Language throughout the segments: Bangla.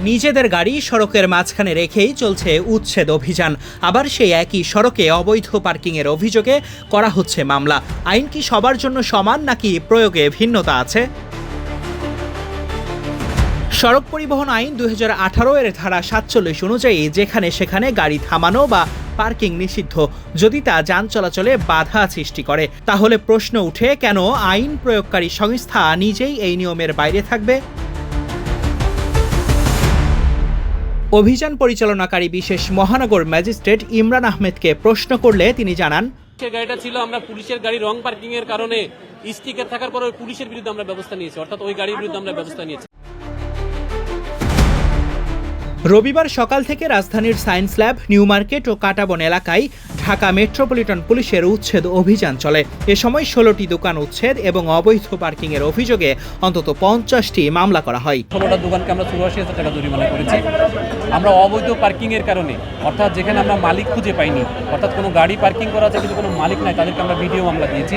নিজেদের গাড়ি সড়কের মাঝখানে রেখেই চলছে উচ্ছেদ অভিযান। আবার সেই একই সড়কে অবৈধ পার্কিংয়ের অভিযোগে করা হচ্ছে মামলা। আইন কি সবার জন্য সমান নাকি প্রয়োগে ভিন্নতা আছে? সড়ক পরিবহন আইন 2018 এর ধারা 47 অনুযায়ী যেখানে সেখানে গাড়ি থামানো বা পার্কিং নিষিদ্ধ। যদি তা যান চলাচলে বাধা সৃষ্টি করে, তাহলে প্রশ্ন উঠে কেন আইন প্রয়োগকারী সংস্থা নিজেই এই নিয়মের বাইরে থাকবে? অভিযান পরিচালনাকারী বিশেষ মহানগর ম্যাজিস্ট্রেট ইমরান আহমেদকে প্রশ্ন করলে তিনি জানান, গাড়িটা ছিল আমরা পুলিশের গাড়ি রং পার্কিং এর কারণে স্টিকার থাকার পর পুলিশের বিরুদ্ধে আমরা ব্যবস্থা নিয়েছি, অর্থাৎ ওই গাড়ির বিরুদ্ধে আমরা ব্যবস্থা নিয়েছি। রবিবার সকাল থেকে রাজধানীর সায়েন্স ল্যাব, নিউ মার্কেট ও কাটাবন এলাকায় ঢাকা মেট্রোপলিটন পুলিশের উচ্ছেদ অভিযান চলে। এ সময় 16টি দোকান উচ্ছেদ এবং অবৈধ পার্কিংয়ের অভিযোগে অন্তত 50টি মামলা করা হয়। 16টা দোকানকে আমরা 84,000 টাকা জরিমানা করেছি। আমরা অবৈধ পার্কিং এর কারণে, অর্থাৎ যেখানে আমরা মালিক খুঁজে পাইনি, অর্থাৎ কোনো গাড়ি পার্কিং করা আছে কিন্তু কোনো মালিক নাই, তাদেরকে আমরা ভিডিও মামলা দিয়েছি।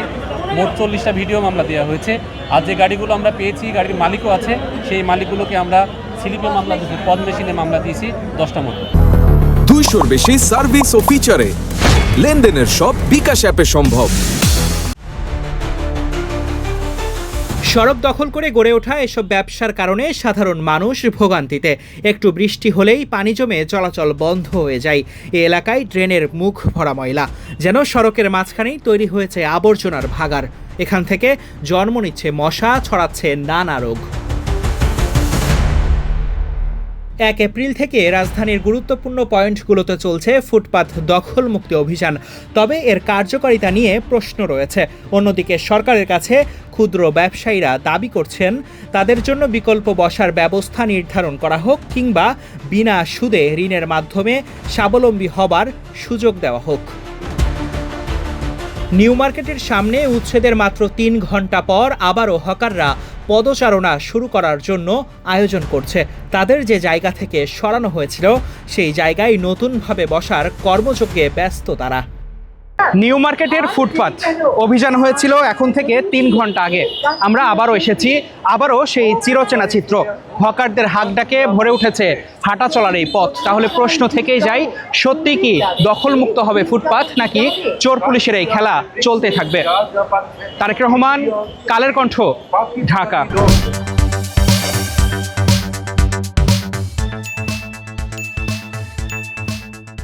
মোট 40টা ভিডিও মামলা দেওয়া হয়েছে। আর যে গাড়িগুলো আমরা পেয়েছি, গাড়ির মালিকও আছে, সেই মালিকগুলোকে আমরা স্লিপে মামলা দিয়েছি, পদ মেশিনে মামলা দিয়েছি 10টা মতো। 200-র বেশি সার্ভিস ও ফিচারে লেনদেনের সব বিকাশ অ্যাপে সম্ভব। সড়ক দখল করে গড়ে ওঠা এসব ব্যবসার কারণে সাধারণ মানুষ ভোগান্তিতে। একটু বৃষ্টি হলেই পানি জমে চলাচল বন্ধ হয়ে যায়। এ এলাকায় ড্রেনের মুখ ভরা ময়লা, যেন সড়কের মাঝখানেই তৈরি হয়েছে আবর্জনার ভাগাড়। এখান থেকে জন্ম নিচ্ছে মশা, ছড়াচ্ছে নানা রোগ। 1 এপ্রিল থেকে রাজধানীর গুরুত্বপূর্ণ পয়েন্টগুলোতে চলছে ফুটপাত দখল মুক্তি অভিযান। তবে এর কার্যকারিতা নিয়ে প্রশ্ন রয়েছে। অন্যদিকে সরকারের কাছে ক্ষুদ্র ব্যবসায়ীরা দাবি করছেন তাদের জন্য বিকল্প বসার ব্যবস্থা নির্ধারণ করা হোক, কিংবা বিনা সুদে ঋণের মাধ্যমে স্বাবলম্বী হবার সুযোগ দেওয়া হোক। নিউ মার্কেটের সামনে উচ্ছেদের মাত্র 3 ঘন্টা পর আবারও হকাররা পদচারণা শুরু করার জন্য আয়োজন করছে। তাদের যে জায়গা থেকে সরানো হয়েছিল সেই জায়গায় নতুনভাবে বসার কর্মযজ্ঞে ব্যস্ত তারা। নিউ মার্কেটের ফুটপাত অভিযান হয়েছিল এখন থেকে 3 ঘন্টা আগে। আমরা আবারও এসেছি, আবারও সেই চিরচেনা চিত্র। হকারদের হাঁকডাকে ভরে উঠেছে হাঁটা চলার এই পথ। তাহলে প্রশ্ন থেকেই যায়, সত্যি কি দখলমুক্ত হবে ফুটপাত, নাকি চোর পুলিশের এই খেলা চলতে থাকবে? তারেক রহমান, কালের কণ্ঠ, ঢাকা।